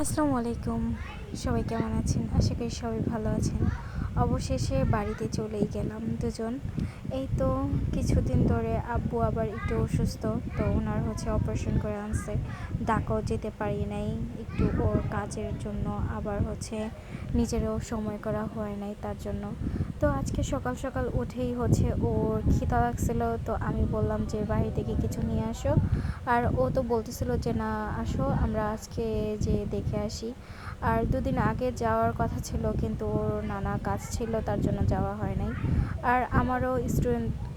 আসসালামু আলাইকুম। সবাই কেমন আছেন? আশা করি সবাই ভালো আছেন। অবশেষে বাড়িতে চলেই গেলাম দুজন। এই তো কিছুদিন ধরে আব্বু আবার একটু অসুস্থ, তো ওনার অপারেশন করে আনছে। ঢাকাও যেতে পারি নাই একটু ওর কাজের জন্য, আবার নিজেরও সময় করা হয় নাই তার জন্য। তো আজকে সকাল সকাল উঠেই ওর খিদা লাগছিল, তো আমি বললাম যে বাড়ি থেকে কিছু নিয়ে আসো। আর ও তো বলতেছিল যে না, আসো আমরা আজকে যে দেখে আসি। আর দুদিন আগে যাওয়ার কথা ছিল, কিন্তু ওর নানা কাজ ছিল, তার জন্য যাওয়া হয় নাই। আর আমারও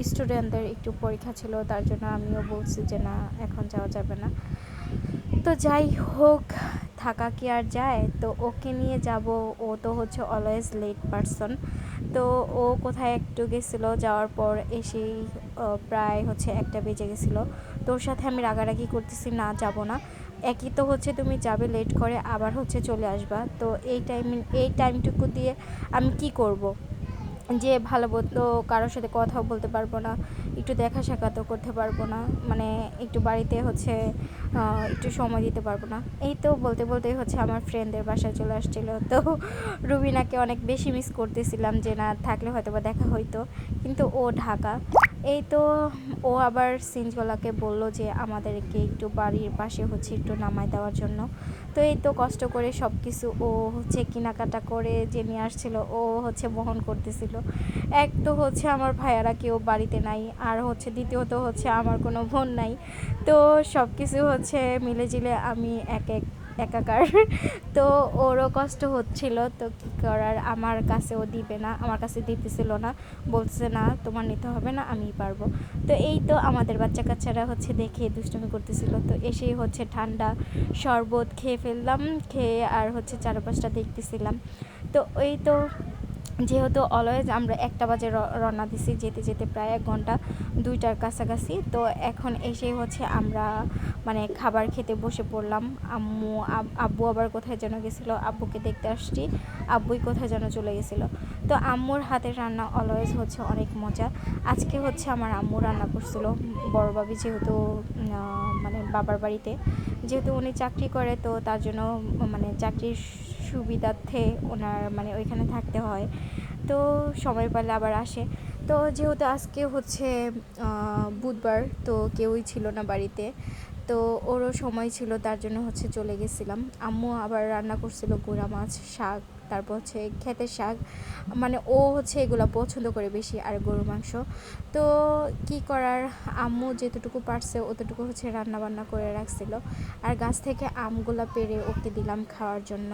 স্টুডেন্টদের একটু পরীক্ষা ছিল, তার জন্য আমিও বলছি যে না, এখন যাওয়া যাবে না। তো যাই হোক, থাকা কি আর যায়, তো ওকে নিয়ে যাব। ও তো অলওয়েজ লেট পারসন। তো ও কোথায় একটু গেছিলো, যাওয়ার পর এসেই প্রায় একটা বেজে গেছিলো। তো ওর সাথে আমি রাগারাগি করতেছি, না যাব না। একই তো তুমি যাবে লেট করে, আবার চলে আসবা, তো এই টাইমটুকু দিয়ে আমি কি করব? যে ভালো মতো কারোর সাথে কথাও বলতে পারবো না, একটু দেখা সাক্ষাৎও করতে পারবো না, মানে একটু বাড়িতে একটু সময় দিতে পারবো না। এই তো বলতে বলতেই আমার ফ্রেন্ডদের বাসায় চলে আসছিলো। তো রুবিনাকে অনেক বেশি মিস করতেছিলাম, যে না থাকলে হয়তো বা দেখা হইতো, কিন্তু ও ঢাকা। এই তো ও আবার সিনজগলাকে বলল যে আমাদেরকে একটু বাড়ির পাশে একটু নামায় দেওয়ার জন্য। তো এই তো কষ্ট করে সব কিছু ও কেনাকাটা করে যে নিয়ে আসছিল, ও বহন করতেছিল। এক তো আমার ভাইয়ারা কেউ বাড়িতে নাই, আর দ্বিতীয়ত আমার কোনো বোন নাই। তো সব কিছু মিলে জিলে আমি একাকার। তো ওরও কষ্ট হচ্ছিল, তো কী করার, আমার কাছেও দিবে না, আমার কাছে দিতেছিল না, বলছে না তোমার নিতে হবে না, আমিই পারবো। তো এই তো আমাদের বাচ্চা কাচ্চারা দেখে দুষ্টুমি করতেছিল, তো এসেই ঠান্ডা শরবত খেয়ে ফেললাম, খেয়ে আর চারপাশটা দেখতেছিলাম। তো এই তো যেহেতু অলওয়েজ আমরা 1টা বাজে রওনা দিছি, যেতে যেতে প্রায় 1 ঘন্টা, 2টার কাছাকাছি। তো এখন এসেই আমরা মানে খাবার খেতে বসে পড়লাম। আব্বু আবার কোথায় যেন গেছিলো, আব্বুকে দেখতে আসছি, আব্বুই কোথায় যেন চলে গেছিলো। তো আম্মুর হাতের রান্না অলওয়েজ অনেক মজা। আজকে আমার আম্মু রান্না করছিল। বড় ভাবি যেহেতু মানে বাবার বাড়িতে, যেহেতু উনি চাকরি করে, তো তার জন্য মানে চাকরির সুবিধার্থে ওনার ওইখানে থাকতে হয়, তো সময় পেলে আবার আসে। তো যেহেতু আজকে বুধবার, তো কেউই ছিল না বাড়িতে, তো ওরও সময় ছিল, তার জন্য চলে গেছিলাম। আম্মু আবার রান্না করছিল গুঁড়া মাছ, শাক, তারপর ক্ষেতের শাক, মানে ও এগুলো পছন্দ করে বেশি, আর গরু মাংস। তো কি করার, আম্মু যেতটুকু পারছে অতটুকু রান্না বান্না করে রাখছিল। আর গাছ থেকে আমগুলো পেড়ে ওকে দিলাম খাওয়ার জন্য।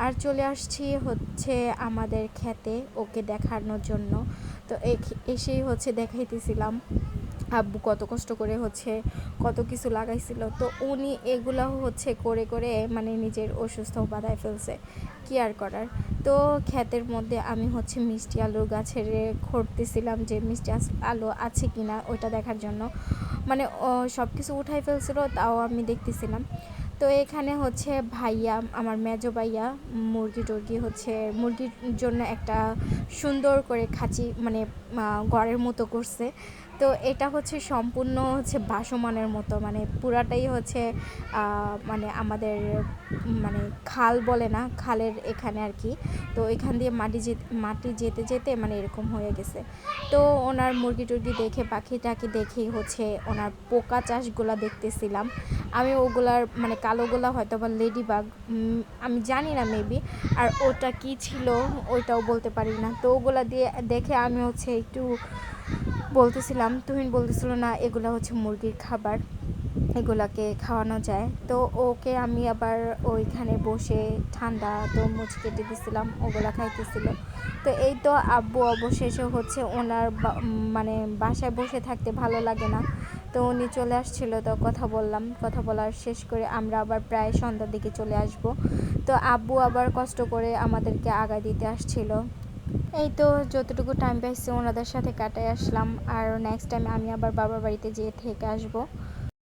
আর চলে আসছি আমাদের ক্ষেতে ওকে দেখানোর জন্য। তো এসেই দেখাইতেছিলাম আব্বু কত কষ্ট করে কত কিছু লাগাইছিল। তো উনি এগুলো করে করে নিজের অসুস্থ বাধায় ফেলছে, কি আর করার। তো ক্ষেতের মধ্যে আমি মিষ্টি আলুর গাছের খুঁড়তেছিলাম, যে মিষ্টি আলু আছে কি না ওইটা দেখার জন্য। সব কিছু উঠাই ফেলছিল, তাও আমি দেখতেছিলাম। তো এখানে ভাইয়া, আমার মেজো ভাইয়া মুরগি টুরগি মুরগির জন্য একটা সুন্দর করে খাঁচি ঘরের মতো করছে। তো এটা সম্পূর্ণ ভাসমানের মতো, পুরাটাই আমাদের খাল বলে না, খালের এখানে আর কি। তো এখান দিয়ে মাটি যেতে যেতে এরকম হয়ে গেছে। তো ওনার মুরগি টুরগি দেখে, পাখি টাখি দেখেই ওনার পোকা চাষগুলা দেখতেছিলাম আমি। ওগুলার কালোগুলা হয়তো বা লেডি বাগ, আমি জানি না মেবি। আর ওটা কি ছিল ওইটাও বলতে পারি না। তো ওগুলা দিয়ে দেখে আমি একটু বলতেছিলাম, তুহিন বলতেছিল না এগুলা মুরগির খাবার, এগুলাকে খাওয়ানো যায়। তো ওকে আমি আবার ওইখানে বসে ঠান্ডা তরমুজ কেটে দিছিলাম, ওগুলা খাইতেছিল। তো এই তো আব্বু অবশেষে ওনার বাসায় বসে থাকতে ভালো লাগে না, তো উনি চলে আসছিল। তো কথা বলার শেষ করে আমরা আবার প্রায় সন্ধ্যার দিকে চলে আসব। তো আব্বু আবার কষ্ট করে আমাদেরকে আগায় দিতে আসছিল। এই তো যতটুকু টাইম পাইছি ওনাদের সাথে কাটাই আসলাম, আর নেক্সট টাইম আমি আবার বাবার বাড়িতে যেয়ে থেকে আসবো।